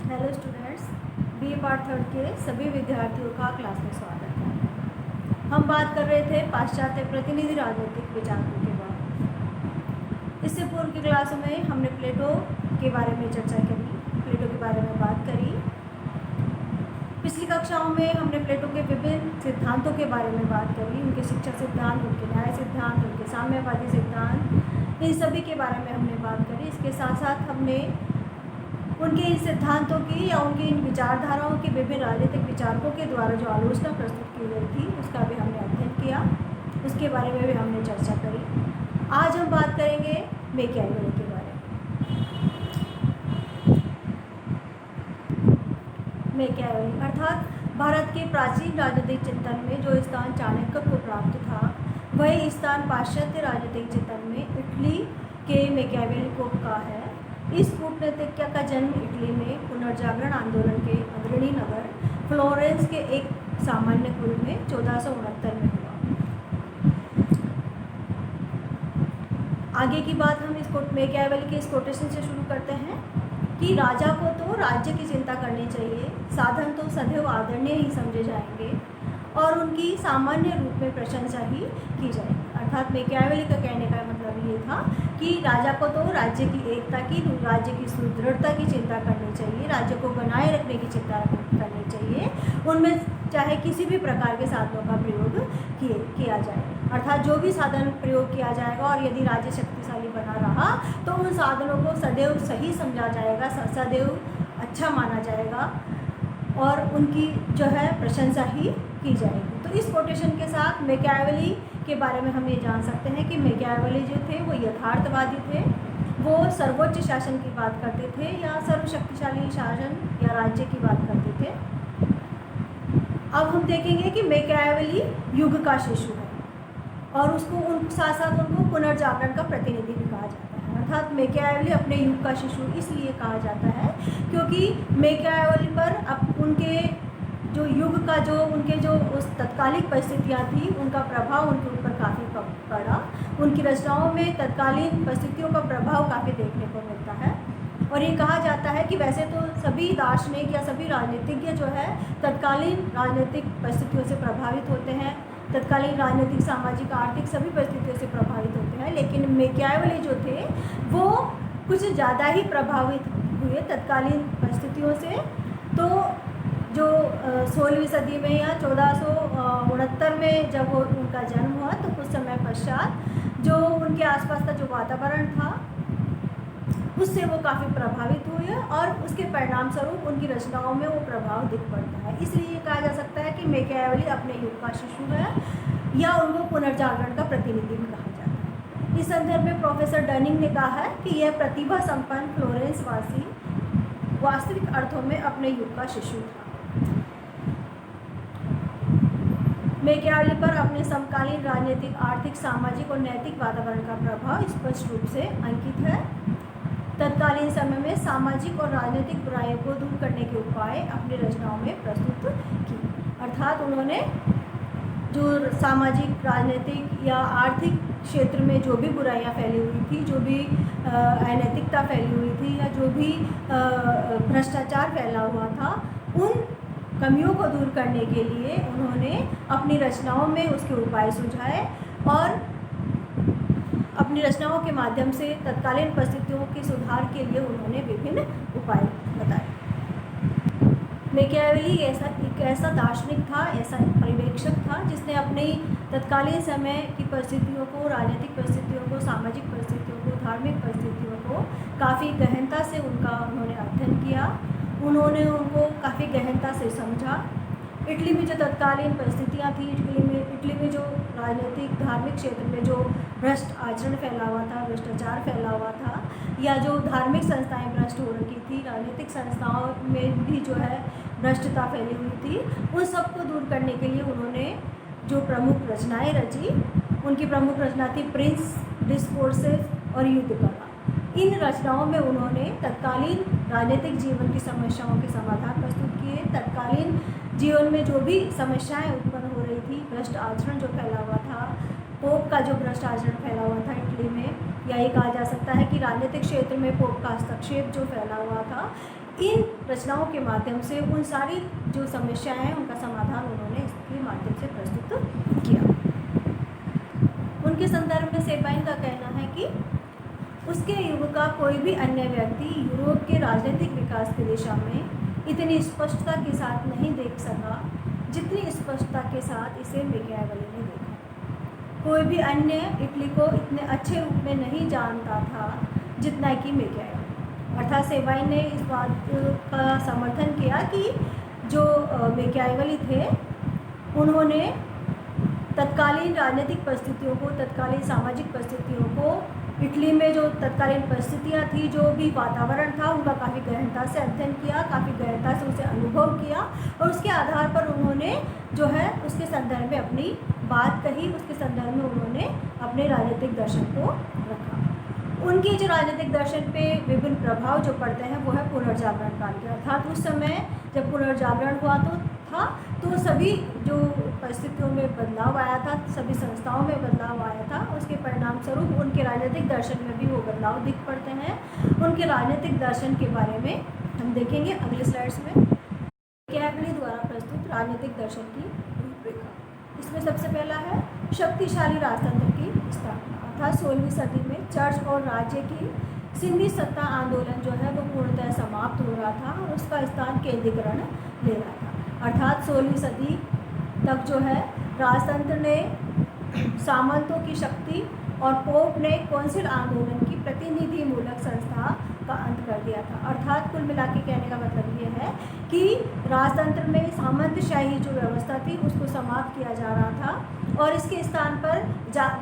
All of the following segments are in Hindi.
Hello students, B part third के सभी विद्यार्थियों का क्लास में स्वागत है। हम बात कर रहे थे पाश्चात्य प्रतिनिधि राजनीतिक विचारों के बारे में। इससे पूर्व की क्लासों में हमने प्लेटो के बारे में चर्चा करी, प्लेटो के बारे में बात करी। पिछली कक्षाओं में हमने प्लेटो के विभिन्न सिद्धांतों के बारे में बात करी, उनके शिक्षा सिद्धांत, उनके न्याय सिद्धांत, उनके साम्यवादी सिद्धांत, इन सभी के बारे में हमने बात करी। इसके साथ साथ हमने उनके इन सिद्धांतों की या उनकी इन विचारधाराओं की विभिन्न राजनीतिक विचारकों के द्वारा जो आलोचना प्रस्तुत की गई थी उसका भी हमने अध्ययन किया, उसके बारे में भी हमने चर्चा करी। आज हम बात करेंगे मैकियावेली के बारे में। मैकियावेली अर्थात भारत के प्राचीन राजनीतिक चिंतन में जो स्थान चाणक्य को प्राप्त था, वही स्थान पाश्चात्य राजनीतिक चिंतन में इटली के मैकियावेली को का है। इस कूटनीतिज्ञ का जन्म इटली में पुनर्जागरण आंदोलन के अग्रणी नगर फ्लोरेंस के एक सामान्य कुल में 1469 में हुआ। आगे की बात हम इस मैकियावेली के इस कोटेशन से शुरू करते हैं कि राजा को तो राज्य की चिंता करनी चाहिए, साधन तो सदैव आदरणीय ही समझे जाएंगे और उनकी सामान्य रूप में प्रशंसा ही की जाएगी। अर्थात मैकियावेली का कहने का मतलब ये था कि राजा को तो राज्य की एकता की, राज्य की सुदृढ़ता की चिंता करनी चाहिए, राज्य को बनाए रखने की चिंता करनी चाहिए, उनमें चाहे किसी भी प्रकार के साधनों का प्रयोग किया जाए। अर्थात जो भी साधन प्रयोग किया जाएगा और यदि राज्य शक्तिशाली बना रहा तो उन साधनों को सदैव सही समझा जाएगा, सदैव अच्छा माना जाएगा और उनकी जो है प्रशंसा ही की जाएगी। तो इस कोटेशन के साथ मैकियावेली के बारे में हम ये जान सकते हैं कि मैकियावेली जो थे वो यथार्थवादी थे, वो सर्वोच्च शासन की बात करते थे या सर्वशक्तिशाली शासन या राज्य की बात करते थे। अब हम देखेंगे कि मैकियावेली युग का शिशु है और उसको उन साथ साथ उनको पुनर्जागरण का प्रतिनिधि भी कहा जाता है। अर्थात मैकियावेली अपने युग का शिशु इसलिए कहा जाता है क्योंकि मैकियावेली पर अब उनके जो युग का जो उनके जो उस तत्कालिक परिस्थितियाँ थी उनका प्रभाव उनके ऊपर काफ़ी पड़ा। उनकी रचनाओं में तत्कालीन परिस्थितियों का प्रभाव काफ़ी देखने को मिलता है और ये कहा जाता है कि वैसे तो सभी दार्शनिक या सभी राजनीतिज्ञ जो है तत्कालीन राजनीतिक परिस्थितियों से प्रभावित होते हैं, तत्कालीन राजनीतिक, सामाजिक, आर्थिक सभी परिस्थितियों से प्रभावित होते हैं, लेकिन मैकियावेली जो थे वो कुछ ज़्यादा ही प्रभावित हुए तत्कालीन परिस्थितियों से। तो जो 16वीं सदी में या 1469 में जब उनका जन्म हुआ तो कुछ समय पश्चात जो उनके आसपास का जो वातावरण था उससे वो काफ़ी प्रभावित हुए और उसके परिणाम स्वरूप उनकी रचनाओं में वो प्रभाव दिख पड़ता है। इसलिए ये कहा जा सकता है कि मैकियावेली अपने युग का शिशु है या उनको पुनर्जागरण का प्रतिनिधि भी कहा जाता है। इस संदर्भ में प्रोफेसर डनिंग ने कहा है कि यह प्रतिभा संपन्न फ्लोरेंस वासी वास्तविक अर्थों में अपने युग का शिशु था। मैकियावेली पर अपने समकालीन राजनीतिक, आर्थिक, सामाजिक और नैतिक वातावरण का प्रभाव स्पष्ट रूप से अंकित है। तत्कालीन समय में सामाजिक और राजनीतिक बुराइयों को दूर करने के उपाय अपनी रचनाओं में प्रस्तुत किए। अर्थात उन्होंने जो सामाजिक, राजनीतिक या आर्थिक क्षेत्र में जो भी बुराइयां फैली हुई थी, जो भी अनैतिकता फैली हुई थी या जो भी भ्रष्टाचार फैला हुआ था, उन कमियों को दूर करने के लिए उन्होंने अपनी रचनाओं में उसके उपाय सुझाए और अपनी रचनाओं के माध्यम से तत्कालीन परिस्थितियों के सुधार के लिए उन्होंने विभिन्न उपाय बताए। मैकियावेली एक ऐसा दार्शनिक था, ऐसा पर्यवेक्षक था जिसने अपनी तत्कालीन समय की परिस्थितियों को, राजनीतिक परिस्थितियों को, सामाजिक परिस्थितियों को, धार्मिक परिस्थितियों को काफ़ी गहनता से उन्होंने अध्ययन किया, उन्होंने उनको काफ़ी गहनता से समझा। इटली में जो तत्कालीन परिस्थितियाँ थी, इटली में जो राजनीतिक, धार्मिक क्षेत्र में जो भ्रष्ट आचरण फैला हुआ था, भ्रष्टाचार फैला हुआ था या जो धार्मिक संस्थाएं भ्रष्ट हो रखी थी, राजनीतिक संस्थाओं में भी जो है भ्रष्टता फैली हुई थी, उन सबको दूर करने के लिए उन्होंने जो प्रमुख रचनाएं रची, उनकी प्रमुख रचना थी प्रिंस, डिस्कोर्सेस और युद्ध कला। इन रचनाओं में उन्होंने तत्कालीन राजनीतिक जीवन की समस्याओं के समाधान प्रस्तुत किए। तत्कालीन जीवन में जो भी समस्याएं उत्पन्न हो रही थी, भ्रष्ट आचरण जो फैला हुआ था, पोप का जो भ्रष्ट आचरण फैला हुआ था इटली में, या ये कहा जा सकता है कि राजनीतिक क्षेत्र में पोप का हस्तक्षेप जो फैला हुआ था, इन रचनाओं के माध्यम से उन सारी जो समस्याएं हैं उनका समाधान उन्होंने इसके माध्यम से प्रस्तुत किया। उनके संदर्भ में सेबाइन का कहना है कि उसके युग का कोई भी अन्य व्यक्ति यूरोप के राजनीतिक विकास की दिशा में इतनी स्पष्टता के साथ नहीं देख सका जितनी स्पष्टता के साथ इसे मैकियावेली ने देखा। कोई भी अन्य इटली को इतने अच्छे रूप में नहीं जानता था जितना कि मैकियावेली। अर्थात सेबाइन ने इस बात का समर्थन किया कि जो मैकियावेली थे उन्होंने तत्कालीन राजनीतिक परिस्थितियों को, तत्कालीन सामाजिक परिस्थितियों को, इटली में जो तत्कालीन परिस्थितियाँ थी, जो भी वातावरण था, उनका काफ़ी गहनता से अध्ययन किया, काफ़ी गहनता से उसे अनुभव किया और उसके आधार पर उन्होंने जो है उसके संदर्भ में अपनी बात कही, उसके संदर्भ में उन्होंने अपने राजनीतिक दर्शन को रखा। उनकी जो राजनीतिक दर्शन पे विभिन्न प्रभाव जो पड़ते हैं वो है पुनर्जागरण काल के। अर्थात उस समय जब पुनर्जागरण हुआ तो सभी जो परिस्थितियों में बदलाव आया था, सभी संस्थाओं में बदलाव आया था, उसके परिणाम स्वरूप उनके राजनीतिक दर्शन में भी वो बदलाव दिख पड़ते हैं। उनके राजनीतिक दर्शन के बारे में हम देखेंगे अगले स्लाइड्स में। मैकियावेली द्वारा प्रस्तुत राजनीतिक दर्शन की रूपरेखा। इसमें सबसे पहला है शक्तिशाली राजतंत्र की स्थापना। अर्थात 16वीं सदी में चर्च और राज्य की सिंधी सत्ता आंदोलन जो है वो पूर्णतः समाप्त हो रहा था और उसका स्थान केंद्रीकरण ले रहा था। अर्थात 16वीं सदी तक जो है राजतंत्र ने सामंतों की शक्ति और पोप ने कौंसिल आंदोलन की प्रतिनिधिमूलक संस्था का अंत कर दिया था। अर्थात कुल मिला के कहने का मतलब ये है कि राजतंत्र में सामंतशाही जो व्यवस्था थी उसको समाप्त किया जा रहा था और इसके स्थान पर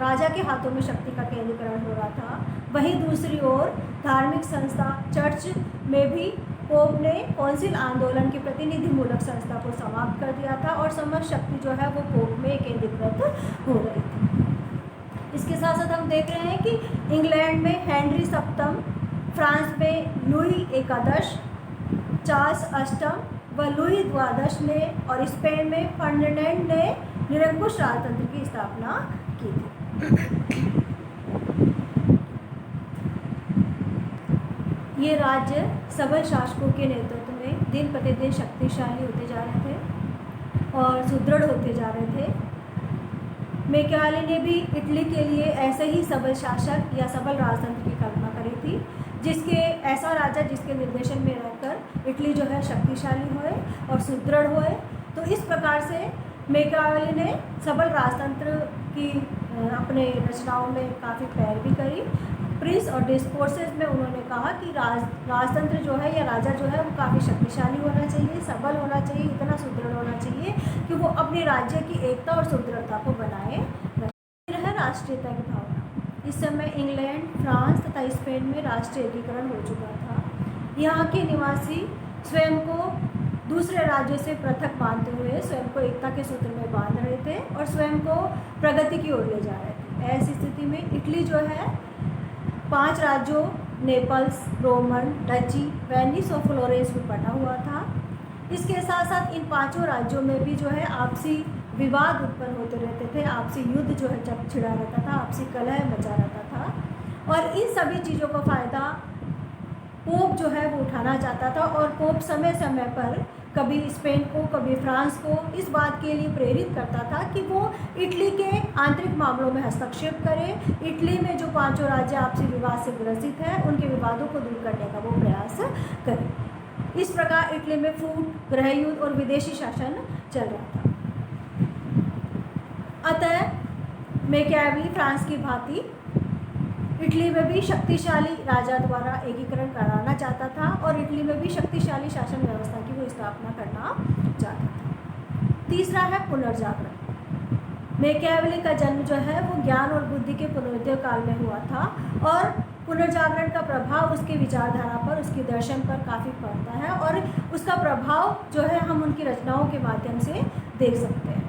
राजा के हाथों में शक्ति का केंद्रीकरण हो रहा था। वहीं दूसरी ओर धार्मिक संस्था चर्च में भी पोप ने कौंसिल आंदोलन की प्रतिनिधिमूलक संस्था को समाप्त कर दिया था और समस्त शक्ति जो है वो पोप में केंद्रीकृत हो रही थी। इसके साथ साथ हम देख रहे हैं कि इंग्लैंड में हेनरी सप्तम, फ्रांस में लुई एकादश, चार्ल्स अष्टम व लुई द्वादश ने और स्पेन में फर्डिनेंड ने निरंकुश राजतंत्र की स्थापना की थी। ये राज्य सबल शासकों के नेतृत्व में दिन प्रतिदिन शक्तिशाली होते जा रहे थे और सुदृढ़ होते जा रहे थे। मैकियावेली ने भी इटली के लिए ऐसे ही सबल शासक या सबल राजतंत्र की कल्पना करी थी, जिसके ऐसा राजा जिसके निर्देशन में रहकर इटली जो है शक्तिशाली होए और सुदृढ़ होए। तो इस प्रकार से मैकियावेली ने सबल राजतंत्र की अपने रचनाओं में काफ़ी पैरवी करी। प्रिंस और डिस्कोर्सेस में उन्होंने कहा कि राजतंत्र जो है या राजा जो है वो काफ़ी शक्तिशाली होना चाहिए, सबल होना चाहिए, इतना सुदृढ़ होना चाहिए कि वो अपने राज्य की एकता और सुदृढ़ता को बनाए रखे। है राष्ट्रीयता की भावना। इस समय इंग्लैंड, फ्रांस तथा स्पेन में राष्ट्रीय एकीकरण हो चुका था। यहाँ के निवासी स्वयं को दूसरे राज्यों से पृथक मानते हुए स्वयं को एकता के सूत्र में बांध रहे थे और स्वयं को प्रगति की ओर ले जा रहे थे। ऐसी स्थिति में इटली जो है 5 राज्यों नेपल्स, रोमन, डची, वेनिस और फ्लोरेंस में बटा हुआ था। इसके साथ साथ इन 5 राज्यों में भी जो है आपसी विवाद उत्पन्न होते रहते थे, आपसी युद्ध जो है जब छिड़ा रहता था, आपसी कलह मचा रहता था और इन सभी चीज़ों का फ़ायदा पोप जो है वो उठाना चाहता था और पोप समय समय पर कभी स्पेन को, कभी फ्रांस को इस बात के लिए प्रेरित करता था कि वो इटली के आंतरिक मामलों में हस्तक्षेप करे। इटली में जो 5 राज्य आपसी विवाद से ग्रसित है उनके विवादों को दूर करने का वो प्रयास करे। इस प्रकार इटली में फूट, गृहयुद्ध और विदेशी शासन चल रहा था। अतः मैकियावेली फ्रांस की भांति इटली में भी शक्तिशाली राजा द्वारा एकीकरण कराना चाहता था और इटली में भी शक्तिशाली शासन व्यवस्था की वो स्थापना करना चाहता था। तीसरा है पुनर्जागरण। मैकियावेली का जन्म जो है वो ज्ञान और बुद्धि के पुनरुदय काल में हुआ था और पुनर्जागरण का प्रभाव उसके विचारधारा पर, उसके दर्शन पर काफ़ी पड़ता है और उसका प्रभाव जो है हम उनकी रचनाओं के माध्यम से देख सकते हैं।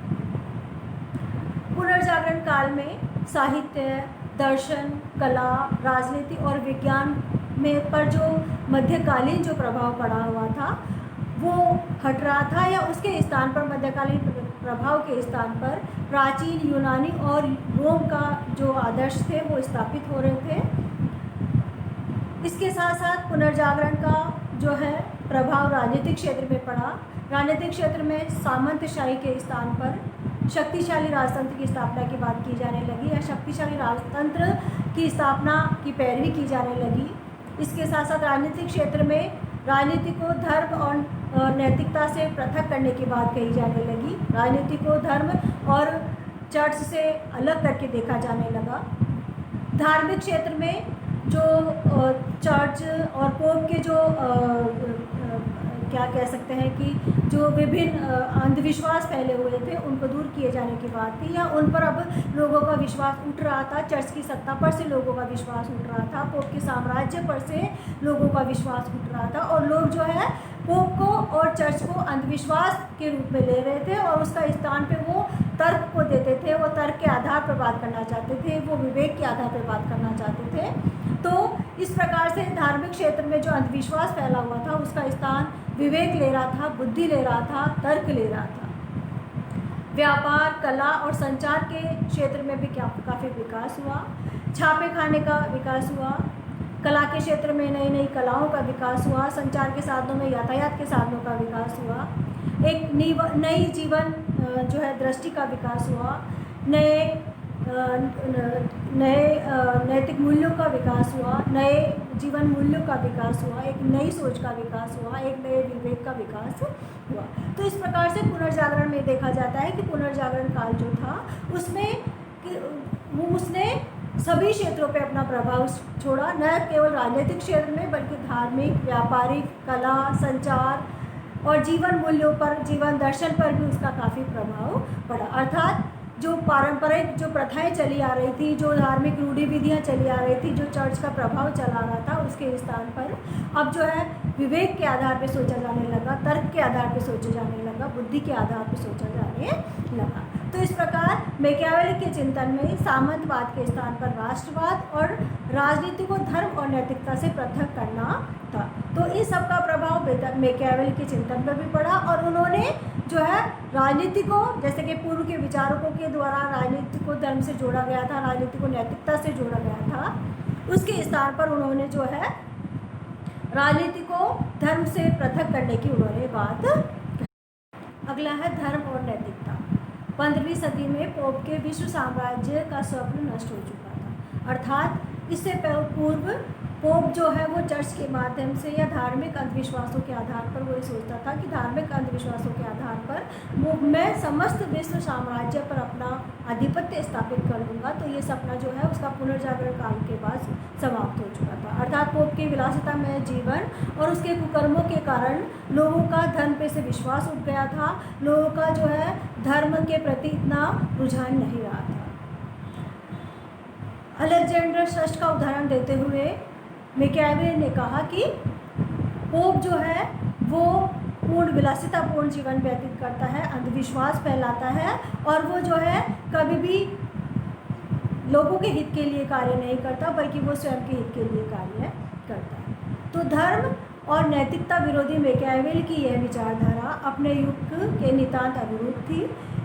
पुनर्जागरण काल में साहित्य, दर्शन, कला, राजनीति और विज्ञान में पर जो मध्यकालीन जो प्रभाव पड़ा हुआ था वो हट रहा था या उसके स्थान पर, मध्यकालीन प्रभाव के स्थान पर प्राचीन यूनानी और रोम का जो आदर्श थे वो स्थापित हो रहे थे। इसके साथ साथ पुनर्जागरण का जो है प्रभाव राजनीतिक क्षेत्र में पड़ा। राजनीतिक क्षेत्र में सामंतशाही के स्थान पर शक्तिशाली राजतंत्र की स्थापना की बात की जाने लगी, या शक्तिशाली राजतंत्र की स्थापना की पैरवी की जाने लगी। इसके साथ साथ राजनीतिक क्षेत्र में राजनीति को धर्म और नैतिकता से पृथक करने की बात कही जाने लगी। राजनीति को धर्म और चर्च से अलग करके देखा जाने लगा। धार्मिक क्षेत्र में जो चर्च और पोप के जो क्या कह सकते हैं कि जो विभिन्न अंधविश्वास फैले हुए थे उनको दूर किए जाने की बात थी, या उन पर अब लोगों का विश्वास उठ रहा था। चर्च की सत्ता पर से लोगों का विश्वास उठ रहा था, पोप के साम्राज्य पर से लोगों का विश्वास उठ रहा था, और लोग जो है पोप को और चर्च को अंधविश्वास के रूप में ले रहे थे और उसका स्थान पे वो तर्क को देते थे। वो तर्क के आधार पर बात करना चाहते थे, वो विवेक के आधार पर बात करना चाहते थे। तो इस प्रकार से धार्मिक क्षेत्र में जो अंधविश्वास फैला हुआ था उसका स्थान विवेक ले रहा था, बुद्धि ले रहा था, तर्क ले रहा था। व्यापार, कला और संचार के क्षेत्र में भी काफ़ी विकास हुआ। छापे खाने का विकास हुआ, कला के क्षेत्र में नई नई कलाओं का विकास हुआ, संचार के साधनों में यातायात के साधनों का विकास हुआ, एक नई जीवन जो है दृष्टि का विकास हुआ, नए नैतिक मूल्यों का विकास हुआ, नए जीवन मूल्यों का विकास हुआ, एक नई सोच का विकास हुआ, एक नए विवेक का विकास हुआ। तो इस प्रकार से पुनर्जागरण में देखा जाता है कि पुनर्जागरण काल जो था उसने सभी क्षेत्रों पे अपना प्रभाव छोड़ा, न केवल राजनीतिक क्षेत्र में बल्कि धार्मिक, व्यापारिक, कला, संचार और जीवन मूल्यों पर, जीवन दर्शन पर भी उसका काफ़ी प्रभाव पड़ा। अर्थात जो पारंपरिक जो प्रथाएं चली आ रही थी, जो धार्मिक रूढ़ि विधियाँ चली आ रही थी, जो चर्च का प्रभाव चला रहा था, उसके स्थान पर अब जो है विवेक के आधार पर सोचा जाने लगा, तर्क के आधार पर सोचा जाने लगा, बुद्धि के आधार पर सोचा जाने लगा। तो इस प्रकार मैकियावेली के चिंतन में सामंतवाद के स्थान पर राष्ट्रवाद और राजनीति को धर्म और नैतिकता से पृथक करना था। तो इस सब का प्रभाव मैकियावेली के चिंतन पर भी पड़ा, और उन्होंने जो है राजनीति को, जैसे कि पूर्व के विचारकों के द्वारा राजनीति को धर्म से जोड़ा गया था, राजनीति को नैतिकता से जोड़ा गया था, उसके स्थान पर उन्होंने जो है राजनीति को धर्म से पृथक करने की उन्होंने बात। अगला है धर्म और नैतिकता। 15वीं सदी में पोप के विश्व साम्राज्य का स्वप्न नष्ट हो चुका था। अर्थात इससे पूर्व पोप जो है वो चर्च के माध्यम से या धार्मिक अंधविश्वासों के आधार पर वो ये सोचता था कि धार्मिक अंधविश्वासों के आधार पर मैं समस्त विश्व साम्राज्य पर अपना आधिपत्य स्थापित कर दूंगा। तो ये सपना जो है उसका पुनर्जागरण काल के बाद समाप्त हो चुका था। अर्थात पोप के विलासिता में जीवन और उसके कुकर्मों के कारण लोगों का धर्म पे से विश्वास उठ गया था, लोगों का जो है धर्म के प्रति इतना रुझान नहीं रहा था। अलेक्जेंडर षष्ठ का उदाहरण देते हुए मैकियावेली ने कहा कि पोप जो है वो पूर्ण विलासितापूर्ण जीवन व्यतीत करता है, अंधविश्वास फैलाता है, और वो जो है कभी भी लोगों के हित के लिए कार्य नहीं करता बल्कि वो स्वयं के हित के लिए कार्य करता है। तो धर्म और नैतिकता विरोधी मैकियावेली की यह विचारधारा अपने युग के नितांत अनुरूप थी,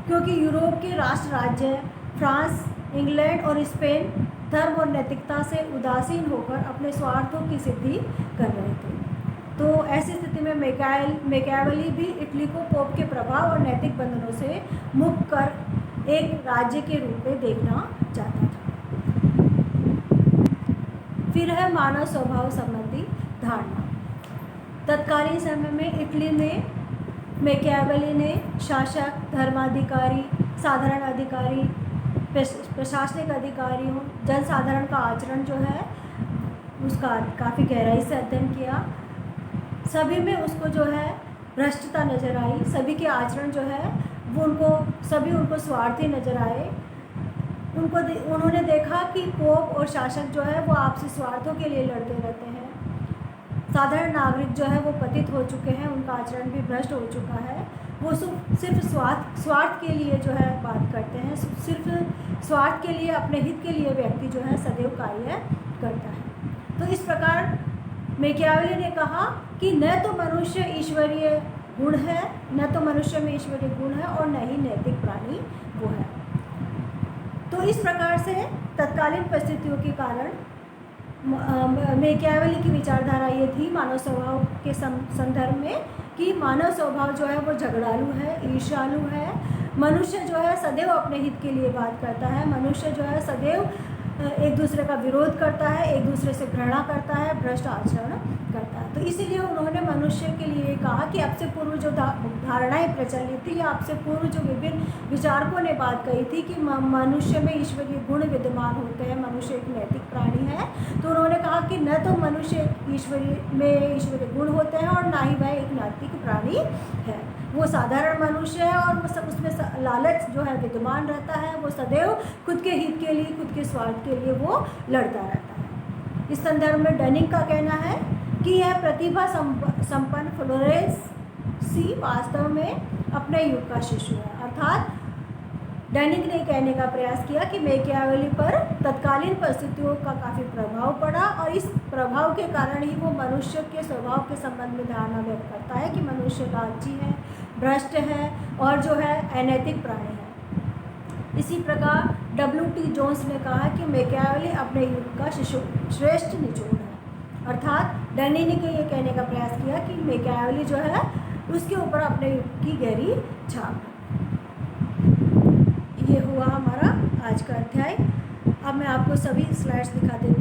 क्योंकि यूरोप के राष्ट्र राज्य फ्रांस, इंग्लैंड और स्पेन धर्म और नैतिकता से उदासीन होकर अपने स्वार्थों की सिद्धि कर रहे थे। तो ऐसी स्थिति में मैकियावेली भी इटली को पोप के प्रभाव और नैतिक बंधनों से मुक्त कर एक राज्य के रूप में देखना चाहता था। फिर है मानव स्वभाव संबंधी धारणा। तत्कालीन समय में इटली में मैकियावेली ने शासक, धर्माधिकारी, साधारण अधिकारी, प्रशासनिक अधिकारियों, जनसाधारण का आचरण जो है उसका काफ़ी गहराई से अध्ययन किया। सभी में उसको जो है भ्रष्टता नज़र आई, सभी के आचरण जो है वो सभी उनको स्वार्थी नज़र आए। उन्होंने देखा कि पोप और शासक जो है वो आपसी स्वार्थों के लिए लड़ते रहते हैं। साधारण नागरिक जो है वो पतित हो चुके हैं, उनका आचरण भी भ्रष्ट हो चुका है। वो सिर्फ स्वार्थ के लिए जो है बात करते हैं, सिर्फ स्वार्थ के लिए, अपने हित के लिए व्यक्ति जो है सदैव कार्य करता है। तो इस प्रकार मैकियावेली ने कहा कि न तो मनुष्य ईश्वरीय गुण है, न तो मनुष्य में ईश्वरीय गुण है और न ही नैतिक प्राणी वो है। तो इस प्रकार से तत्कालीन परिस्थितियों के कारण मैकियावेली की विचारधारा ये थी मानव स्वभाव के संदर्भ में कि मानव स्वभाव जो है वो झगड़ालू है, ईर्ष्यालु है। मनुष्य जो है सदैव अपने हित के लिए बात करता है। मनुष्य जो है सदैव एक दूसरे का विरोध करता है, एक दूसरे से घृणा करता है, भ्रष्ट आचरण करता है। तो इसीलिए उन्होंने मनुष्य के लिए कहा कि आपसे पूर्व जो धारणाएं प्रचलित थी या आपसे पूर्व जो विभिन्न विचारकों ने बात कही थी कि मनुष्य में ईश्वरीय गुण विद्यमान होते हैं, मनुष्य एक नैतिक प्राणी है, तो उन्होंने कहा कि न तो मनुष्य ईश्वरीय गुण होते हैं और ना ही वह एक नैतिक प्राणी है। वो साधारण मनुष्य है और उसमें लालच जो है विद्यमान रहता है। वो सदैव खुद के हित के लिए, खुद के स्वार्थ के लिए वो लड़ता रहता है। इस संदर्भ में डनिंग का कहना है कि यह प्रतिभा संपन्न फ्लोरेंस सी वास्तव में अपने युग का शिशु है। अर्थात डनिंग ने कहने का प्रयास किया कि मैकियावेली पर तत्कालीन परिस्थितियों का काफ़ी प्रभाव पड़ा और इस प्रभाव के कारण ही वो मनुष्य के स्वभाव के संबंध में धारणा व्यक्त करता है कि मनुष्य लालची है, भ्रष्ट है और जो है अनैतिक प्राणी है। इसी प्रकार W.T. जोन्स ने कहा कि मैकियावेली अपने युग का शिशु श्रेष्ठ निचोड़ है। अर्थात डनिंग ने ये कहने का प्रयास किया कि मैकियावेली जो है उसके ऊपर अपने युग की गहरी छाप है। ये हुआ हमारा आज का अध्याय। अब मैं आपको सभी स्लाइड्स दिखा देती हूँ।